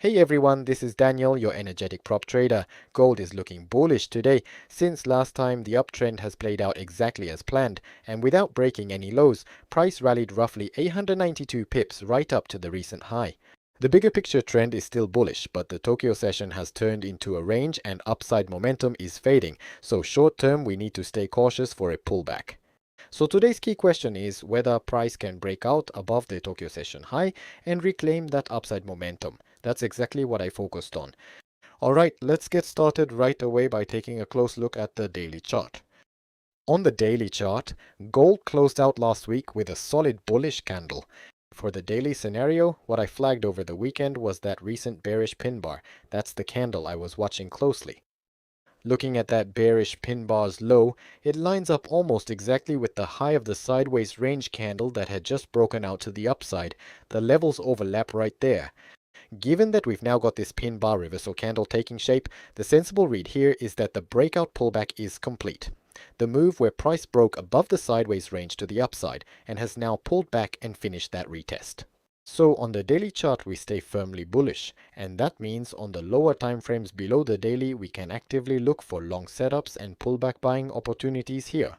Hey everyone, this is Daniel, your energetic prop trader. Gold is looking bullish today. Since last time, the uptrend has played out exactly as planned, and without breaking any lows, price rallied roughly 892 pips right up to the recent high. The bigger picture trend is still bullish, but the Tokyo session has turned into a range and upside momentum is fading, so short term we need to stay cautious for a pullback. So today's key question is whether price can break out above the Tokyo session high and reclaim that upside momentum. That's exactly what I focused on. Alright, let's get started right away by taking a close look at the daily chart. On the daily chart, gold closed out last week with a solid bullish candle. For the daily scenario, what I flagged over the weekend was that recent bearish pin bar. That's the candle I was watching closely. Looking at that bearish pin bar's low, it lines up almost exactly with the high of the sideways range candle that had just broken out to the upside. The levels overlap right there. Given that we've now got this pin bar reversal candle taking shape, the sensible read here is that the breakout pullback is complete. The move where price broke above the sideways range to the upside and has now pulled back and finished that retest. So on the daily chart we stay firmly bullish, and that means on the lower time frames below the daily we can actively look for long setups and pullback buying opportunities here.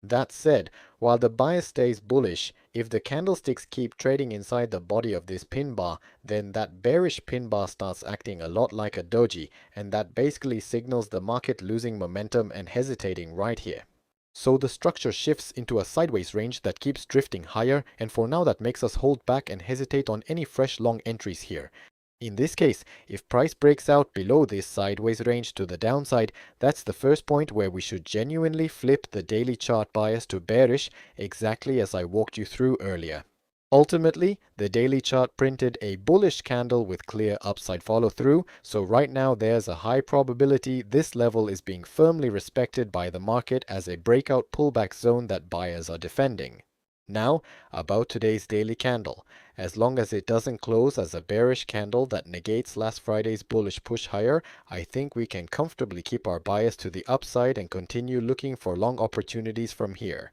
That said, while the bias stays bullish, if the candlesticks keep trading inside the body of this pin bar, then that bearish pin bar starts acting a lot like a doji, and that basically signals the market losing momentum and hesitating right here. So the structure shifts into a sideways range that keeps drifting higher, and for now that makes us hold back and hesitate on any fresh long entries here. In this case, if price breaks out below this sideways range to the downside, that's the first point where we should genuinely flip the daily chart bias to bearish, exactly as I walked you through earlier. Ultimately, the daily chart printed a bullish candle with clear upside follow-through, so right now there's a high probability this level is being firmly respected by the market as a breakout pullback zone that buyers are defending. Now, about today's daily candle. As long as it doesn't close as a bearish candle that negates last Friday's bullish push higher, I think we can comfortably keep our bias to the upside and continue looking for long opportunities from here.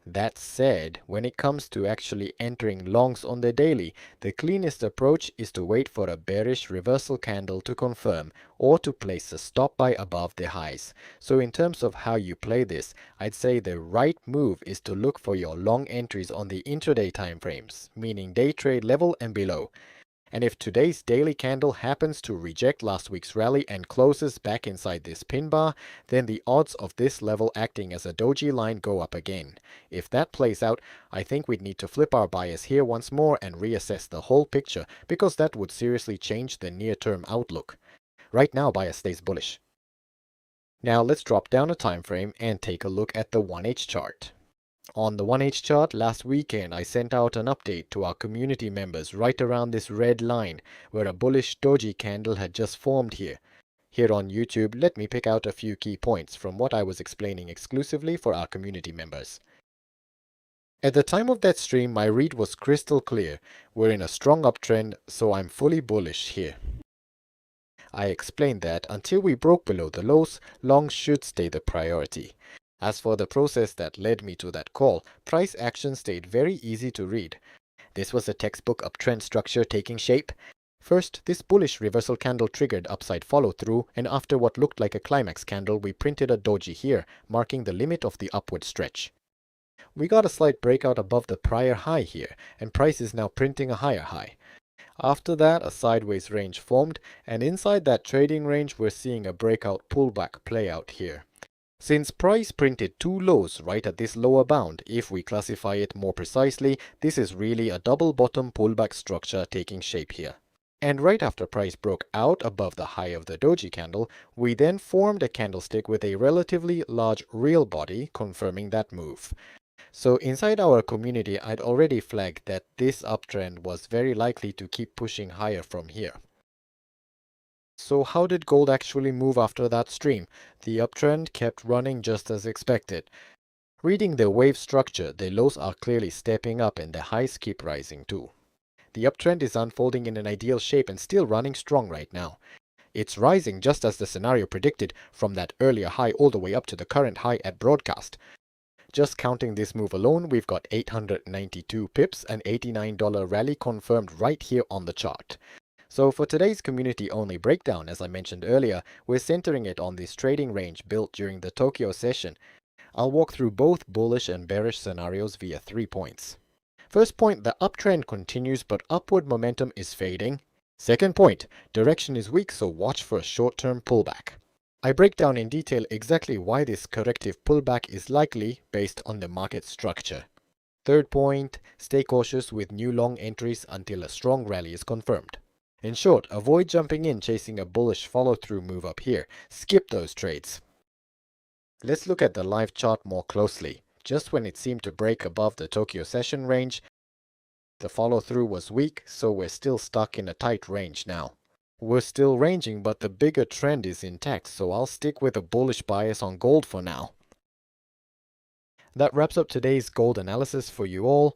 That said, when it comes to actually entering longs on the daily, the cleanest approach is to wait for a bearish reversal candle to confirm or to place a stop buy above the highs. So in terms of how you play this, I'd say the right move is to look for your long entries on the intraday time frames, meaning day trade level and below. And if today's daily candle happens to reject last week's rally and closes back inside this pin bar, then the odds of this level acting as a doji line go up again. If that plays out, I think we'd need to flip our bias here once more and reassess the whole picture, because that would seriously change the near-term outlook. Right now, bias stays bullish. Now let's drop down a time frame and take a look at the 1H chart. On the 1H chart last weekend, I sent out an update to our community members right around this red line where a bullish doji candle had just formed here. Here on YouTube, let me pick out a few key points from what I was explaining exclusively for our community members. At the time of that stream, my read was crystal clear. We're in a strong uptrend, so I'm fully bullish here. I explained that until we broke below the lows, longs should stay the priority. As for the process that led me to that call, price action stayed very easy to read. This was a textbook uptrend structure taking shape. First, this bullish reversal candle triggered upside follow-through, and after what looked like a climax candle, we printed a doji here, marking the limit of the upward stretch. We got a slight breakout above the prior high here, and price is now printing a higher high. After that, a sideways range formed, and inside that trading range, we're seeing a breakout pullback play out here. Since price printed two lows right at this lower bound, if we classify it more precisely, this is really a double bottom pullback structure taking shape here. And right after price broke out above the high of the doji candle, we then formed a candlestick with a relatively large real body confirming that move. So inside our community, I'd already flagged that this uptrend was very likely to keep pushing higher from here. So how did gold actually move after that stream? The uptrend kept running just as expected. Reading the wave structure, the lows are clearly stepping up and the highs keep rising too. The uptrend is unfolding in an ideal shape and still running strong right now. It's rising just as the scenario predicted, from that earlier high all the way up to the current high at broadcast. Just counting this move alone, we've got 892 pips and $89 rally confirmed right here on the chart. So for today's community only breakdown, as I mentioned earlier, we're centering it on this trading range built during the Tokyo session. I'll walk through both bullish and bearish scenarios via 3 points. First point, the uptrend continues but upward momentum is fading. Second point, direction is weak, so watch for a short-term pullback. I break down in detail exactly why this corrective pullback is likely based on the market structure. Third point, stay cautious with new long entries until a strong rally is confirmed. In short, avoid jumping in chasing a bullish follow-through move up here. Skip those trades. Let's look at the live chart more closely. Just when it seemed to break above the Tokyo session range, the follow-through was weak, so we're still stuck in a tight range now. We're still ranging, but the bigger trend is intact, so I'll stick with a bullish bias on gold for now. That wraps up today's gold analysis for you all.